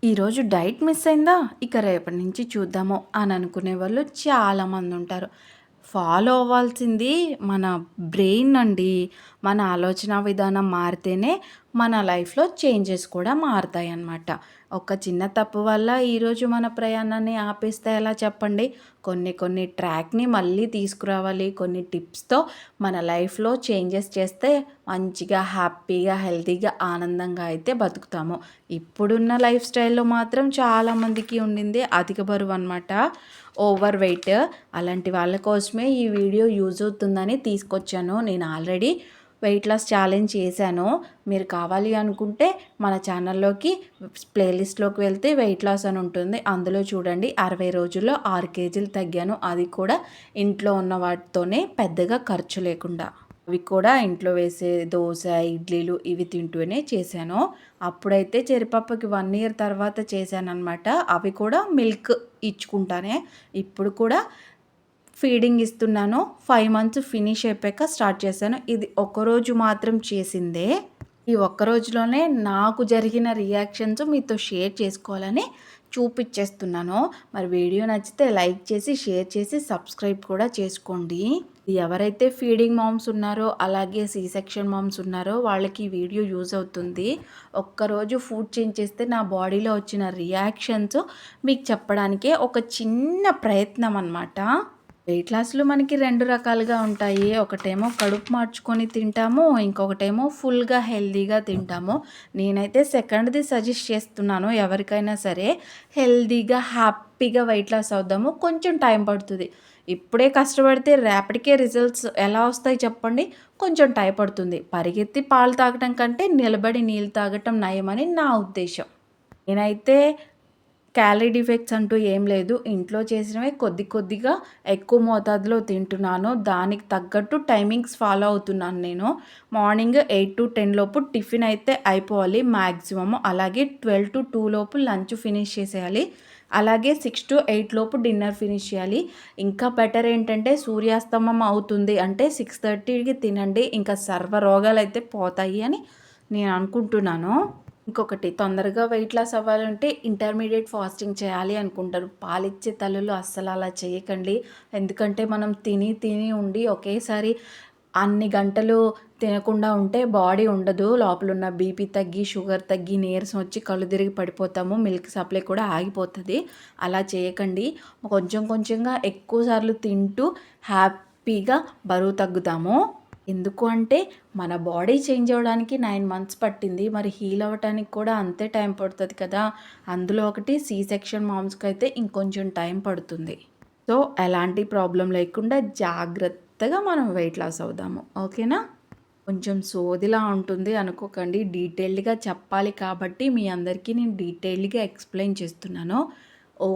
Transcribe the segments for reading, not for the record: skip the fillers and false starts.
ఈరోజు diet miss అయిందా? ఇక రేపటి నుంచి చూద్దాము అని అనుకునే వాళ్ళు చాలామంది ఉంటారు. ఫాలో అవ్వాల్సింది మన బ్రెయిన్ అండి. మన ఆలోచన విధానం మారితేనే మన లైఫ్‌లో చేంజెస్ కూడా మారతాయన్నమాట. ఒక చిన్న తప్పు వల్ల ఈరోజు మన ప్రయాణాన్ని ఆపేస్తే ఎలా చెప్పండి? కొన్ని కొన్ని ట్రాక్‌ని మళ్ళీ తీసుకురావాలి. కొన్ని టిప్స్‌తో మన లైఫ్‌లో చేంజెస్ చేస్తే మంచిగా, హ్యాపీగా, హెల్తీగా, ఆనందంగా అయితే బతుకుతాము. ఇప్పుడున్న లైఫ్ స్టైల్‌లో మాత్రం చాలామందికి ఉండింది అధిక బరువన్నమాట. Over weight. అలాంటి వాళ్ళ కోసమే ఈ వీడియో యూజ్ అవుతుందని తీసుకొచ్చాను. నేను ఆల్రెడీ వెయిట్ లాస్ ఛాలెంజ్ చేశాను. మీరు కావాలి అనుకుంటే మన ఛానల్లోకి ప్లేలిస్ట్‌లోకి వెళ్తే వెయిట్ లాస్ అని ఉంటుంది. అందులో చూడండి 60 రోజుల్లో 6 కేజీలు తగ్గాను. అది కూడా ఇంట్లో ఉన్న వాటితోనే పెద్దగా ఖర్చు లేకుండా. అవి కూడా ఇంట్లో వేసే దోస, ఇడ్లీలు ఇవి తింటూనే చేశాను. అప్పుడైతే చెరిపప్పకి 1 ఇయర్ తర్వాత చేశాననమాట. అవి కూడా మిల్క్ ఇచ్చుకుంటానే. ఇప్పుడు కూడా ఫీడింగ్ ఇస్తున్నాను. 5 మంత్స్ ఫినిష్ అయిపోయాక స్టార్ట్ చేశాను. ఇది ఒక్కరోజు మాత్రం చేసిందే. ఈ ఒక్క రోజులోనే నాకు జరిగిన రియాక్షన్స్ మీతో షేర్ చేసుకోవాలని చూపిచ్చేస్తున్నాను. మరి వీడియో నచ్చితే లైక్ చేసి, షేర్ చేసి, సబ్స్క్రైబ్ కూడా చేసుకోండి. ఎవరైతే ఫీడింగ్ మామ్స్ ఉన్నారో, అలాగే సి సెక్షన్ మామ్స్ ఉన్నారో వాళ్ళకి ఈ వీడియో యూజ్ అవుతుంది. ఒక్కరోజు ఫుడ్ చేంజ్ చేస్తే నా బాడీలో వచ్చిన రియాక్షన్స్ మీకు చెప్పడానికే ఒక చిన్న ప్రయత్నం అనమాట. వెయిట్ లాస్‌లో మనకి 2 రకాలుగా ఉంటాయి. ఒకటేమో కడుపు మార్చుకొని తింటాము. ఇంకొకటేమో ఫుల్‌గా హెల్తీగా తింటాము. నేనైతే సెకండ్‌ది సజెస్ట్ చేస్తున్నాను ఎవరికైనా సరే. హెల్తీగా, హ్యాపీగా వెయిట్ లాస్ అవుదాము. కొంచెం టైం పడుతుంది. ఇప్పుడే కష్టపడితే రేపటికే రిజల్ట్స్ ఎలా వస్తాయి చెప్పండి? కొంచెం టైం పడుతుంది. పరిగెత్తి పాలు తాగటం కంటే నిలబడి నీళ్ళు తాగటం నయమని నా ఉద్దేశం. నేనైతే క్యాలరీ డిఫెక్ట్స్ అంటూ ఏం లేదు. ఇంట్లో చేసినవే కొద్ది కొద్దిగా ఎక్కువ మోతాదులో తింటున్నాను. దానికి తగ్గట్టు టైమింగ్స్ ఫాలో అవుతున్నాను నేను. మార్నింగ్ 8-10 లోపు టిఫిన్ అయితే అయిపోవాలి మ్యాక్సిమమ్. అలాగే 12-2 లోపు లంచ్ ఫినిష్ చేసేయాలి. అలాగే 6-8 లోపు డిన్నర్ ఫినిష్ చేయాలి. ఇంకా బెటర్ ఏంటంటే సూర్యాస్తమం అవుతుంది అంటే 6:30కి తినండి. ఇంకా సర్వ రోగాలైతే పోతాయి అని నేను అనుకుంటున్నాను. ఇంకొకటి తొందరగా వెయిట్ లాస్ అవ్వాలంటే ఇంటర్మీడియేట్ ఫాస్టింగ్ చేయాలి అనుకుంటారు. పాలిచ్చే తల్లులు అస్సలు అలా చేయకండి. ఎందుకంటే మనం తిని తిని ఉండి ఒకేసారి అన్ని గంటలు తినకుండా ఉంటే బాడీ ఉండదు. లోపలున్న బీపీ తగ్గి, షుగర్ తగ్గి, నీరసం వచ్చి కళ్ళు తిరిగి పడిపోతాము. మిల్క్ సప్లై కూడా ఆగిపోతది. అలా చేయకండి. కొంచెం కొంచెంగా ఎక్కువ సార్లు తింటూ హ్యాపీగా బరువు తగ్గుతాము. ఎందుకు అంటే మన బాడీ చేంజ్ అవ్వడానికి 9 మంత్స్ పట్టింది. మరి హీల్ అవ్వటానికి కూడా అంతే టైం పడుతుంది కదా! అందులో ఒకటి సి సెక్షన్ మామ్స్‌కి అయితే ఇంకొంచెం టైం పడుతుంది. సో, ఎలాంటి ప్రాబ్లమ్ లేకుండా జాగ్రత్తగా మనం వెయిట్ లాస్ అవుదాము. ఓకేనా? కొంచెం సోదిలా ఉంటుంది అనుకోకండి. డీటెయిల్డ్‌గా చెప్పాలి కాబట్టి మీ అందరికీ నేను డీటెయిల్డ్‌గా ఎక్స్‌ప్లెయిన్ చేస్తున్నాను.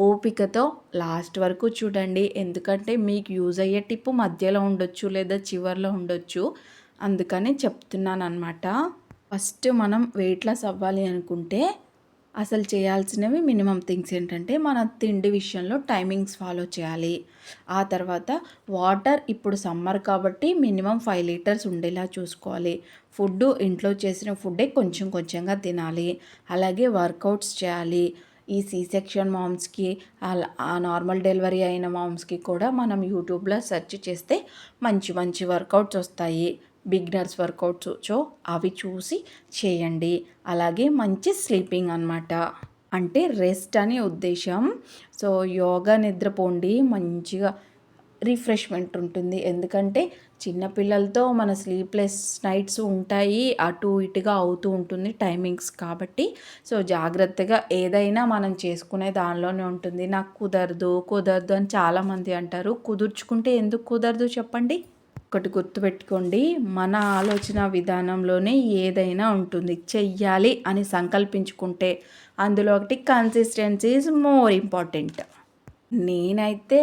ఓపికతో లాస్ట్ వరకు చూడండి. ఎందుకంటే మీకు యూజ్ అయ్యే టిప్ మధ్యలో ఉండొచ్చు లేదా చివర్లో ఉండొచ్చు. అందుకని చెప్తున్నాననమాట. ఫస్ట్ మనం వెయిట్ లాస్ అవ్వాలి అనుకుంటే అసలు చేయాల్సినవి మినిమమ్ థింగ్స్ ఏంటంటే మన తిండి విషయంలో టైమింగ్స్ ఫాలో చేయాలి. ఆ తర్వాత వాటర్ ఇప్పుడు సమ్మర్ కాబట్టి మినిమమ్ 5 లీటర్స్ ఉండేలా చూసుకోవాలి. ఫుడ్డు ఇంట్లో చేసిన ఫుడ్డే కొంచెం కొంచెంగా తినాలి. అలాగే వర్కౌట్స్ చేయాలి. ఈ సి సెక్షన్ మామ్స్‌కి ఆ నార్మల్ డెలివరీ అయిన మామ్స్‌కి కూడా మనం యూట్యూబ్‌లో సెర్చ్ చేస్తే మంచి మంచి వర్కౌట్స్ వస్తాయి. బిగినర్స్ వర్కౌట్స్ అవి చూసి చేయండి. అలాగే మంచి స్లీపింగ్ అనమాట. అంటే రెస్ట్ అని ఉద్దేశం. సో, యోగా నిద్రపోండి. మంచిగా రిఫ్రెష్‌మెంట్ ఉంటుంది. ఎందుకంటే చిన్న పిల్లలతో మన స్లీప్‌లెస్ నైట్స్ ఉంటాయి. అటు ఇటుగా అవుతూ ఉంటుంది టైమింగ్స్ కాబట్టి. సో, జాగ్రత్తగా ఏదైనా మనం చేసుకునే దానిలోనే ఉంటుంది. నాకు కుదరదు, కుదరదు అని చాలామంది అంటారు. కుదుర్చుకుంటే ఎందుకు కుదరదు చెప్పండి? ఒకటి గుర్తుపెట్టుకోండి. మన ఆలోచన విధానంలోనే ఏదైనా ఉంటుంది. చెయ్యాలి అని సంకల్పించుకుంటే అందులో ఒకటి కన్సిస్టెన్సీ ఈజ్ మోర్ ఇంపార్టెంట్. నేనైతే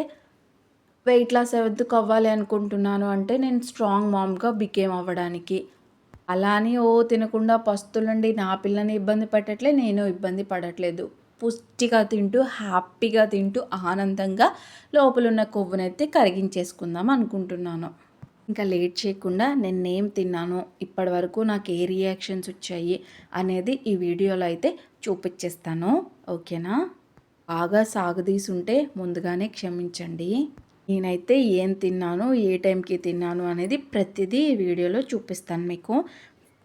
వెయిట్ లాస్ ఎందుకు అవ్వాలి అనుకుంటున్నాను అంటే నేను స్ట్రాంగ్ మామ్‌గా బికేమ్ అవ్వడానికి. అలా అని తినకుండా పస్తులుండి నా పిల్లని ఇబ్బంది పెట్టట్లే, నేను ఇబ్బంది పడట్లేదు. పుష్టిగా తింటూ, హ్యాపీగా తింటూ, ఆనందంగా లోపలున్న కొవ్వునైతే కరిగించేసుకుందాం అనుకుంటున్నాను. ఇంకా లేట్ చేయకుండా నేనేం తిన్నాను, ఇప్పటివరకు నాకు ఏ రియాక్షన్స్ వచ్చాయి అనేది ఈ వీడియోలో అయితే చూపించేస్తాను. ఓకేనా? బాగా సాగదీసుంటే ముందుగానే క్షమించండి. నేనైతే ఏం తిన్నాను, ఏ టైంకి తిన్నాను అనేది ప్రతిదీ ఈ వీడియోలో చూపిస్తాను మీకు.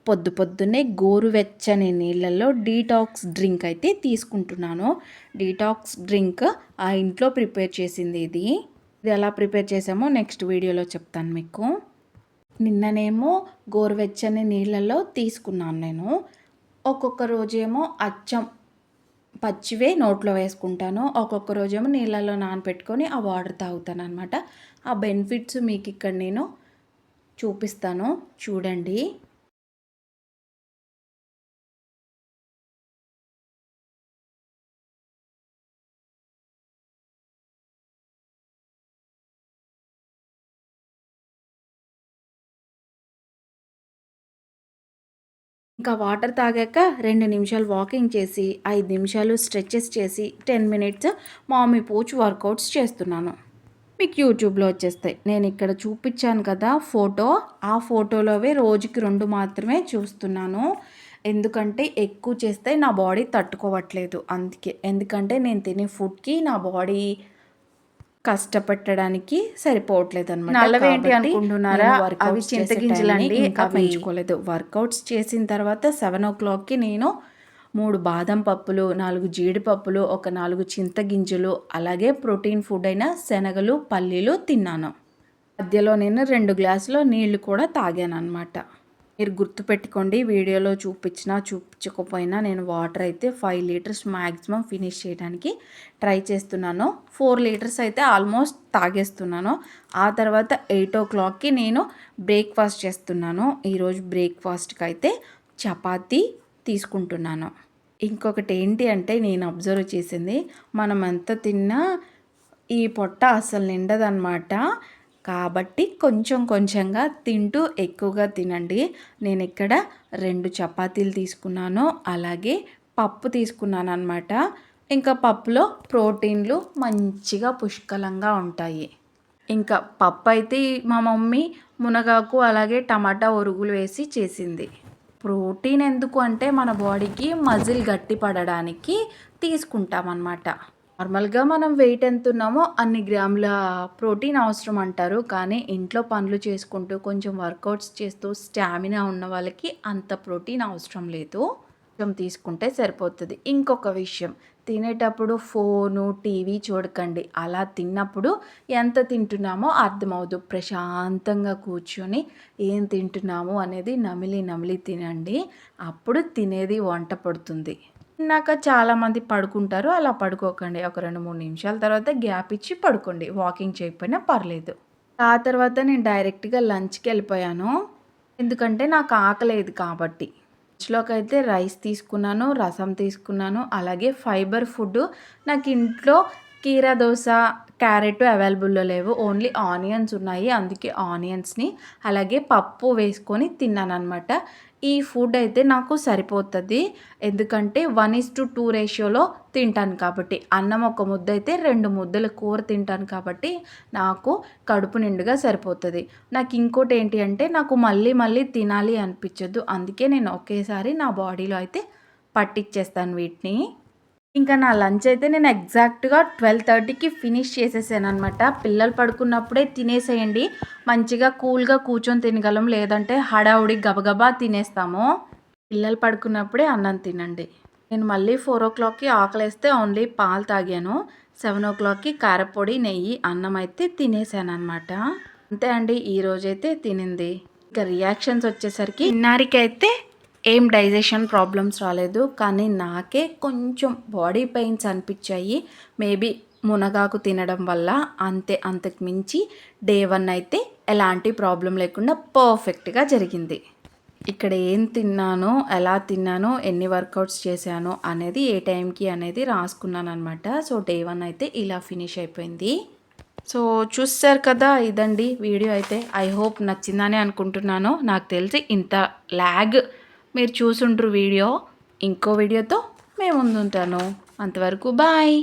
పొద్దున్నే గోరువెచ్చని నీళ్ళల్లో డీటాక్స్ డ్రింక్ అయితే తీసుకుంటున్నాను. డీటాక్స్ డ్రింక్ ఆ ఇంట్లో ప్రిపేర్ చేసింది ఇది. ఇది ఎలా ప్రిపేర్ చేసామో నెక్స్ట్ వీడియోలో చెప్తాను మీకు. నిన్ననేమో గోరువెచ్చని నీళ్ళల్లో తీసుకున్నాను నేను. ఒక్కొక్క రోజేమో అచ్చం పచ్చివే నోట్లో వేసుకుంటాను. ఒక్కొక్క రోజేమో నీళ్ళల్లో నానబెట్టుకొని ఆ వాటర్ తాగుతాను అనమాట. ఆ బెనిఫిట్స్ మీకు ఇక్కడ నేను చూపిస్తాను, చూడండి. ఇంకా వాటర్ తాగాక 2 నిమిషాలు వాకింగ్ చేసి, 5 నిమిషాలు స్ట్రెచెస్ చేసి, 10 మినిట్స్ మామీ పోచ్ వర్కౌట్స్ చేస్తున్నాను. మీకు యూట్యూబ్లో వచ్చేస్తాయి. నేను ఇక్కడ చూపించాను కదా ఫోటో, ఆ ఫోటోలోవే రోజుకి 2 మాత్రమే చూస్తున్నాను. ఎందుకంటే ఎక్కువ చేస్తే నా బాడీ తట్టుకోవట్లేదు అందుకే. ఎందుకంటే నేను తినే ఫుడ్కి నా బాడీ కష్టపెట్టడానికి సరిపోవట్లేదనమాట. నల్లవేంటి అనుకుంటున్నారా? అవి చింతగింజలండి. ఇంకా పెంచుకోలేదు. వర్కౌట్స్ చేసిన తర్వాత 7:00కి నేను 3 బాదం పప్పులు, 4 జీడిపప్పులు, ఒక 4 చింతగింజలు, అలాగే ప్రోటీన్ ఫుడ్ అయిన శనగలు, పల్లీలు తిన్నాను. మధ్యలో నేను 2 గ్లాసుల నీళ్లు కూడా తాగాను అనమాట. మీరు గుర్తుపెట్టుకోండి, వీడియోలో చూపించకపోయినా నేను వాటర్ అయితే 5 లీటర్స్ మ్యాక్సిమం ఫినిష్ చేయడానికి ట్రై చేస్తున్నాను. 4 లీటర్స్ అయితే ఆల్మోస్ట్ తాగేస్తున్నాను. ఆ తర్వాత 8:00కి నేను బ్రేక్ఫాస్ట్ చేస్తున్నాను. ఈరోజు బ్రేక్ఫాస్ట్కి అయితే చపాతీ తీసుకుంటున్నాను. ఇంకొకటి ఏంటి అంటే నేను అబ్జర్వ్ చేసింది, మనం ఎంత తిన్నా ఈ పొట్ట అసలు నిండదన్నమాట. కాబట్టి కొంచెం కొంచెంగా తింటూ ఎక్కువగా తినండి. నేను ఇక్కడ 2 చపాతీలు తీసుకున్నాను, అలాగే పప్పు తీసుకున్నాను అనమాట. ఇంకా పప్పులో ప్రోటీన్లు మంచిగా పుష్కలంగా ఉంటాయి. ఇంకా పప్పు అయితే మా మమ్మీ మునగాకు అలాగే టమాటా ఒరుగులు వేసి చేసింది. ప్రోటీన్ ఎందుకు అంటే మన బాడీకి మజిల్ గట్టి పడడానికి తీసుకుంటామన్నమాట. నార్మల్గా మనం వెయిట్ ఎంత ఉన్నామో అన్ని గ్రాముల ప్రోటీన్ అవసరం అంటారు. కానీ ఇంట్లో పనులు చేసుకుంటూ కొంచెం వర్కౌట్స్ చేస్తూ స్టామినా ఉన్న వాళ్ళకి అంత ప్రోటీన్ అవసరం లేదు. కొంచెం తీసుకుంటే సరిపోతుంది. ఇంకొక విషయం, తినేటప్పుడు ఫోను టీవీ చూడకండి. అలా తిన్నప్పుడు ఎంత తింటున్నామో అర్థమవుదు. ప్రశాంతంగా కూర్చొని ఏం తింటున్నాము అనేది నమిలి తినండి. అప్పుడు తినేది వంట పడుతుంది. తిన్నాక చాలామంది పడుకుంటారు. అలా పడుకోకండి. ఒక 2-3 నిమిషాల తర్వాత గ్యాప్ ఇచ్చి పడుకోండి. వాకింగ్ చేయకపోయినా పర్లేదు. ఆ తర్వాత నేను డైరెక్ట్గా లంచ్కి వెళ్ళిపోయాను. ఎందుకంటే నాకు ఆకలేదు కాబట్టి. లంచ్లోకి అయితే రైస్ తీసుకున్నాను, రసం తీసుకున్నాను, అలాగే ఫైబర్ ఫుడ్. నాకు ఇంట్లో కీరా దోస, క్యారెట్ అవైలబుల్లో లేవు, ఓన్లీ ఆనియన్స్ ఉన్నాయి. అందుకే ఆనియన్స్ని అలాగే పప్పు వేసుకొని తిన్నాను అనమాట. ఈ ఫుడ్ అయితే నాకు సరిపోతుంది. ఎందుకంటే 1:2 రేషియోలో తింటాను కాబట్టి. అన్నం ఒక ముద్ద అయితే 2 ముద్దల కూర తింటాను కాబట్టి నాకు కడుపు నిండుగా సరిపోతుంది. నాకు ఇంకోటి ఏంటి అంటే నాకు మళ్ళీ తినాలి అనిపించదు. అందుకే నేను ఒకేసారి నా బాడీలో అయితే పట్టించేస్తాను వీటిని. ఇంకా నా లంచ్ అయితే నేను ఎగ్జాక్ట్గా 12:30కి ఫినిష్ చేసేసాను అనమాట. పిల్లలు పడుకున్నప్పుడే తినేసేయండి. మంచిగా కూల్గా కూర్చొని తినగలం, లేదంటే హడావుడి గబగబా తినేస్తాము. పిల్లలు పడుకున్నప్పుడే అన్నం తినండి. నేను మళ్ళీ 4:00కి ఆకలేస్తే ఓన్లీ పాలు తాగాను. 7:00కి కారపొడి, నెయ్యి, అన్నం అయితే తినేసాను అనమాట. అంతే అండి ఈరోజైతే తినింది. ఇంకా రియాక్షన్స్ వచ్చేసరికి ఇన్నారికైతే ఏం డైజెషన్ ప్రాబ్లమ్స్ రాలేదు. కానీ నాకే కొంచెం బాడీ పెయిన్స్ అనిపించాయి. మేబీ మునగాకు తినడం వల్ల. అంతే, అంతకు మించి డే 1 అయితే ఎలాంటి ప్రాబ్లం లేకుండా పర్ఫెక్ట్గా జరిగింది. ఇక్కడ ఏం తిన్నానో, ఎలా తిన్నానో, ఎన్ని వర్కౌట్స్ చేశానో అనేది, ఏ టైంకి అనేది రాసుకున్నాను అనమాట. సో డే 1 అయితే ఇలా ఫినిష్ అయిపోయింది. సో చూస్తారు కదా, ఇదండి వీడియో అయితే. ఐ హోప్ నచ్చిందని అనుకుంటున్నాను. నాకు తెలిసి ఇంత ల్యాగ్ మీరు చూసుంటారు వీడియో. ఇంకో వీడియోతో మేము ముందుంటాను. అంతవరకు బాయ్.